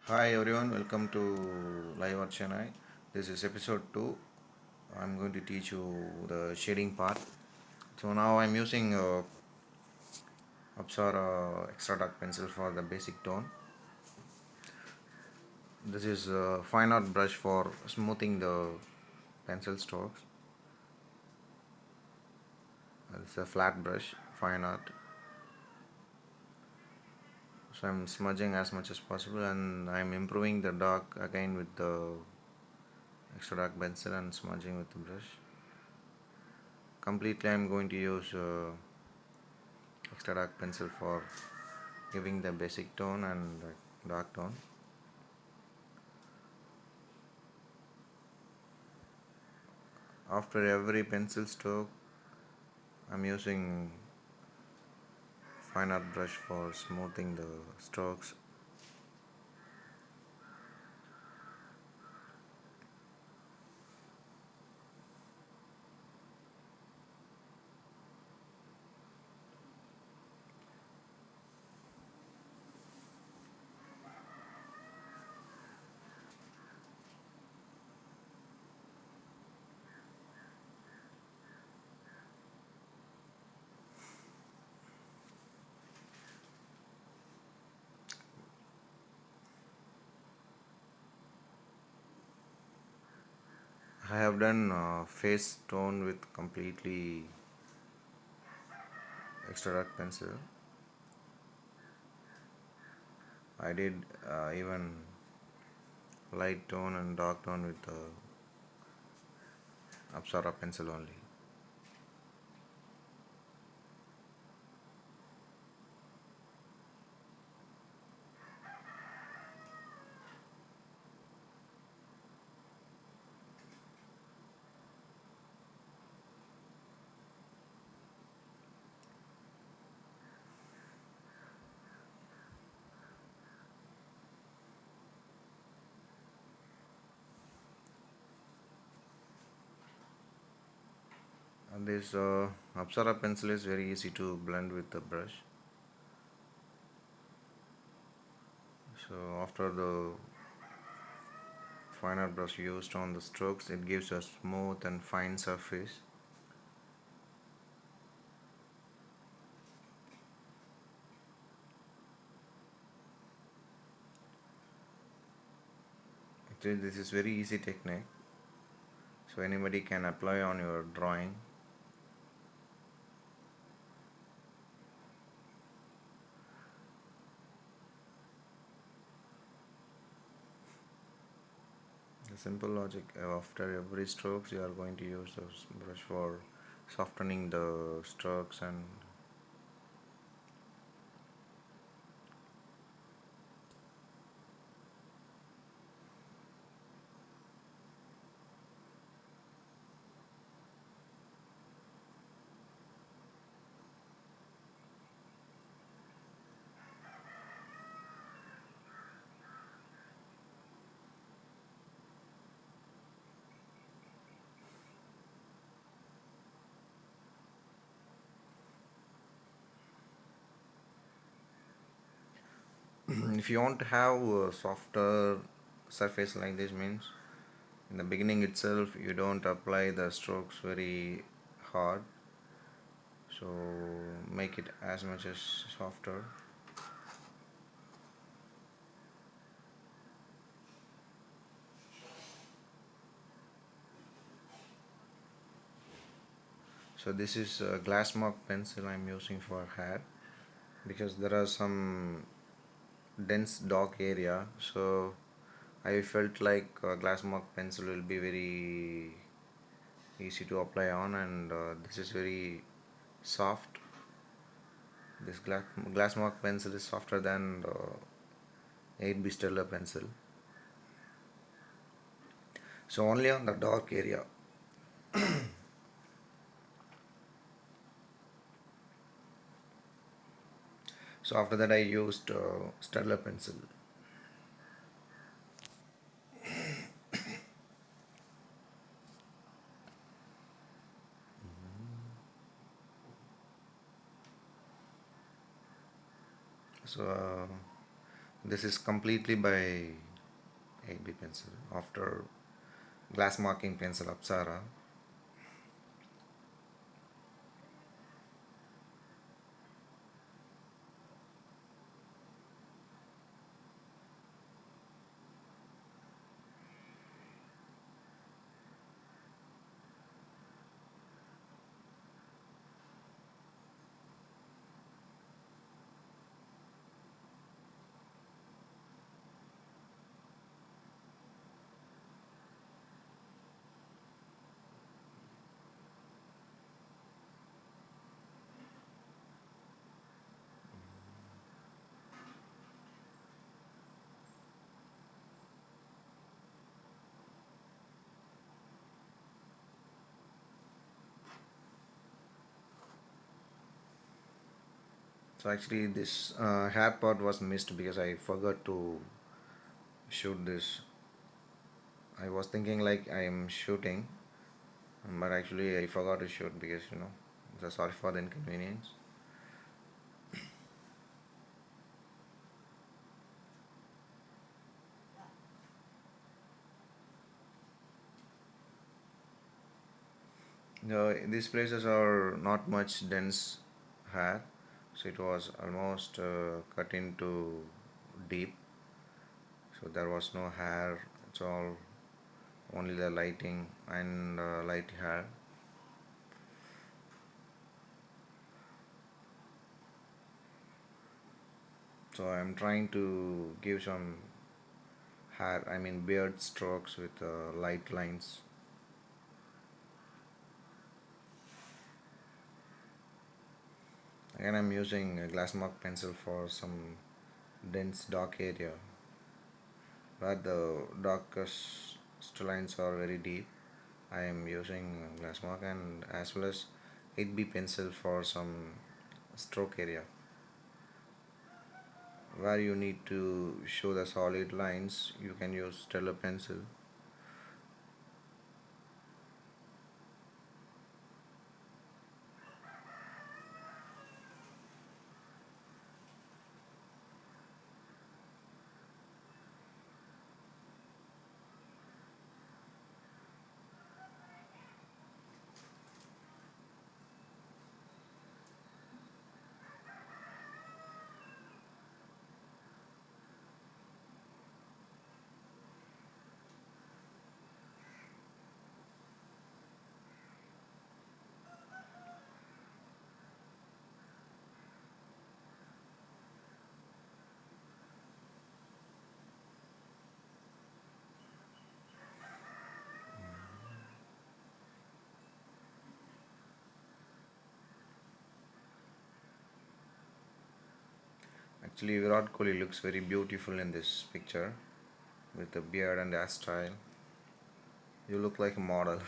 Hi everyone, welcome to Live at Chennai. This is episode 2. I'm going to teach you the shading part. So now I'm using Apsara Extra dark pencil for the basic tone. This is a fine art brush for smoothing the pencil strokes. It's a flat brush, fine art. So I'm smudging as much as possible and I'm improving the dark again with the extra dark pencil and smudging with the brush. Completely I'm going to use extra dark pencil for giving the basic tone and dark tone. After every pencil stroke I'm using fine art brush for smoothing the strokes. I have done face tone with completely extra dark pencil. I did even light tone and dark tone with the Apsara pencil only. And this Apsara pencil is very easy to blend with the brush. So after the finer brush used on the strokes, it gives a smooth and fine surface. Actually, this is very easy technique, so anybody can apply on your drawing. The simple logic, after every strokes you are going to use this brush for softening the strokes. And if you want to have a softer surface like this, means in the beginning itself you don't apply the strokes very hard, so make it as much as softer. So this is a glass mark pencil I'm using for hair, because there are some dense dark area, so I felt like glass mark pencil will be very easy to apply on, and this is very soft. This glass mark pencil is softer than the 8B steadler pencil, so only on the dark area. So after that I used steadler pencil. So This is completely by 8B pencil after glass marking pencil Apsara. So actually this hair part was missed because I forgot to shoot this. I was thinking like I am shooting, but actually I forgot to shoot because so sorry for the inconvenience. These places are not much dense hair, so it was almost cut into deep, so there was no hair. It's all only the lighting and light hair. So I'm trying to give some hair, I mean beard strokes with light lines. Again, I'm using a glass mark pencil for some dense dark area where the darkest lines are very deep. I am using glass mark and as well as 8B pencil for some stroke area where you need to show the solid lines. You can use steadler pencil. Actually, Virat Kohli looks very beautiful in this picture with the beard and hairstyle. You look like a model.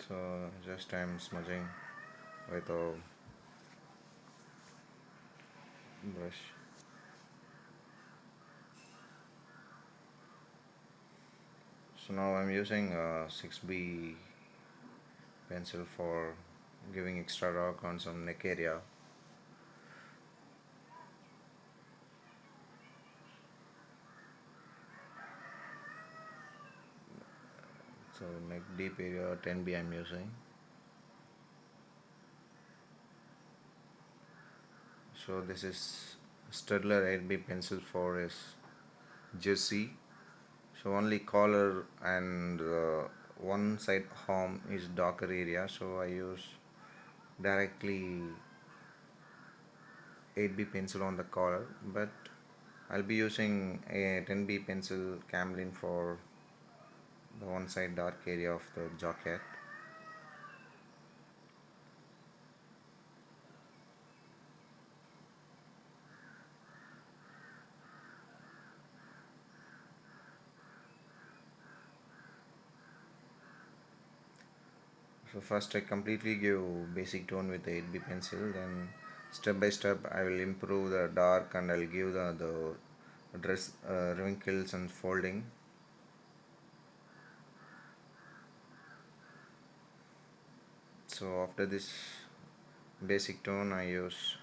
So just I'm smudging with a brush. So now I'm using 6B pencil for giving extra dark on some neck area. So neck deep area 10B I'm using. So this is Steadler 8B pencil for his jersey. So only collar and one side arm is darker area. So I use directly 8B pencil on the collar, but I'll be using a 10B pencil camlin for the one side dark area of the jacket. So first I completely give basic tone with the 8B pencil, then step by step I will improve the dark and I'll give the dress wrinkles and folding. So after this basic tone, I use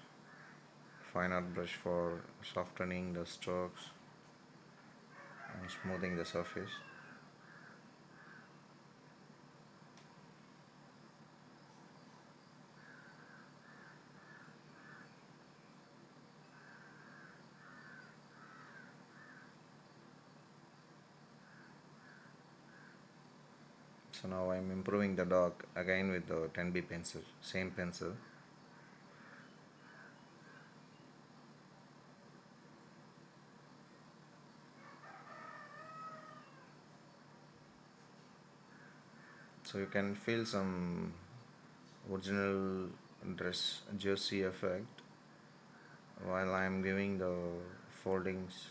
fine art brush for softening the strokes and smoothing the surface. So now I'm improving the dog again with the 10B pencil, same pencil. So you can feel some original dress jersey effect while I'm giving the foldings.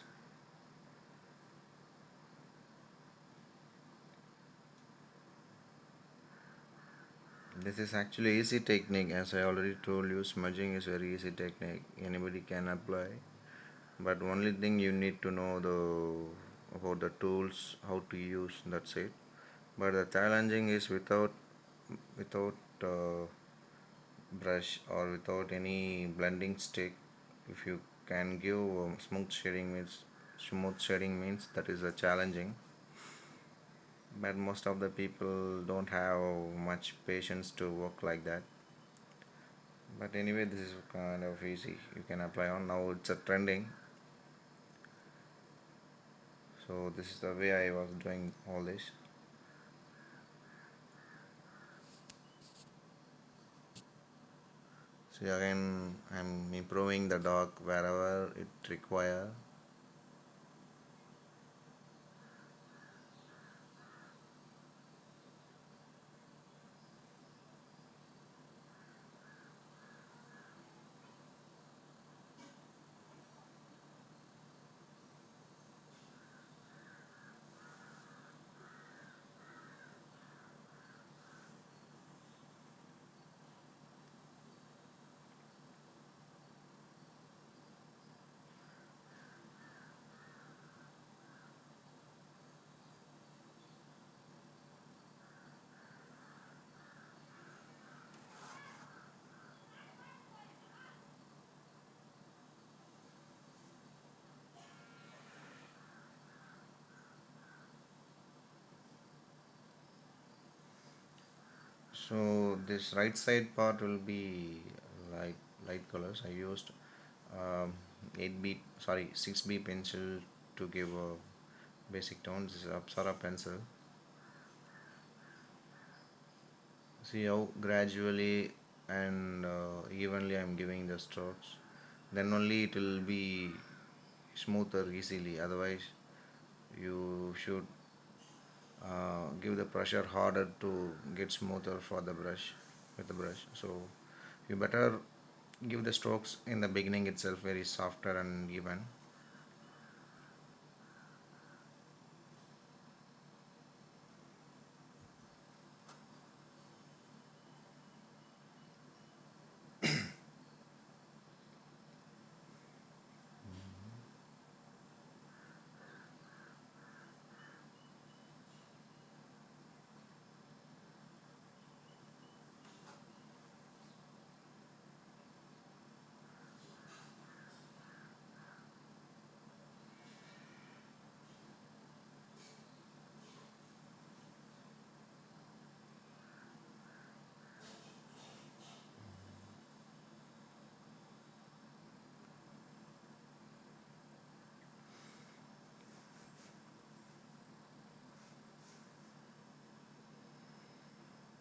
This is actually easy technique, as I already told you. Smudging is very easy technique, anybody can apply, but only thing you need to know the about the tools, how to use, that's it. But the challenging is without brush or without any blending stick. If you can give smooth shading means that is a challenging. But most of the people don't have much patience to work like that. But anyway, this is kind of easy, you can apply on. Now it's a trending, so this is the way I was doing all this. So again, I'm improving the dog wherever it require. So this right side part will be light light colors. I used um, 8B, sorry, 6B pencil to give a basic tone. This is Apsara pencil. See how gradually and evenly I'm giving the strokes. Then only it will be smoother easily. Otherwise, you should give the pressure harder to get smoother for the brush with the brush. So you better give the strokes in the beginning itself very softer and even.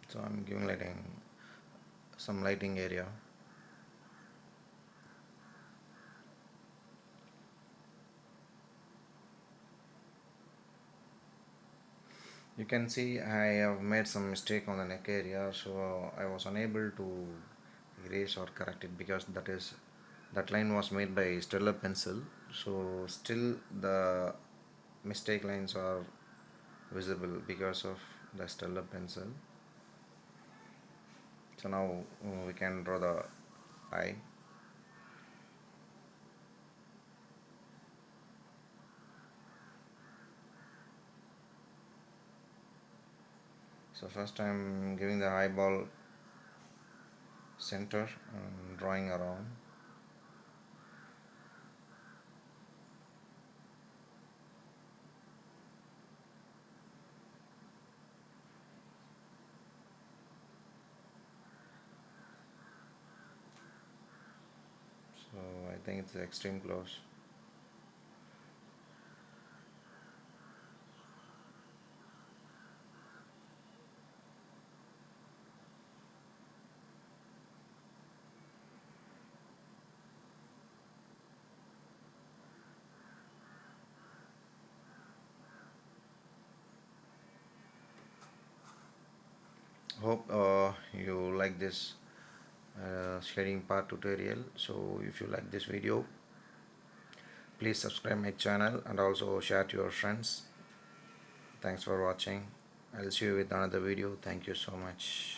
So I'm giving lighting, some lighting area. You can see I have made some mistake on the neck area, so I was unable to erase or correct it because that line was made by steadler pencil. So still the mistake lines are visible because of the steadler pencil. So now we can draw the eye. So first I'm giving the eyeball center and drawing around. So I think it's extreme close. Hope you like this shading part tutorial. So if you like this video, please subscribe my channel and also share to your friends. Thanks for watching. I'll see you with another video. Thank you so much.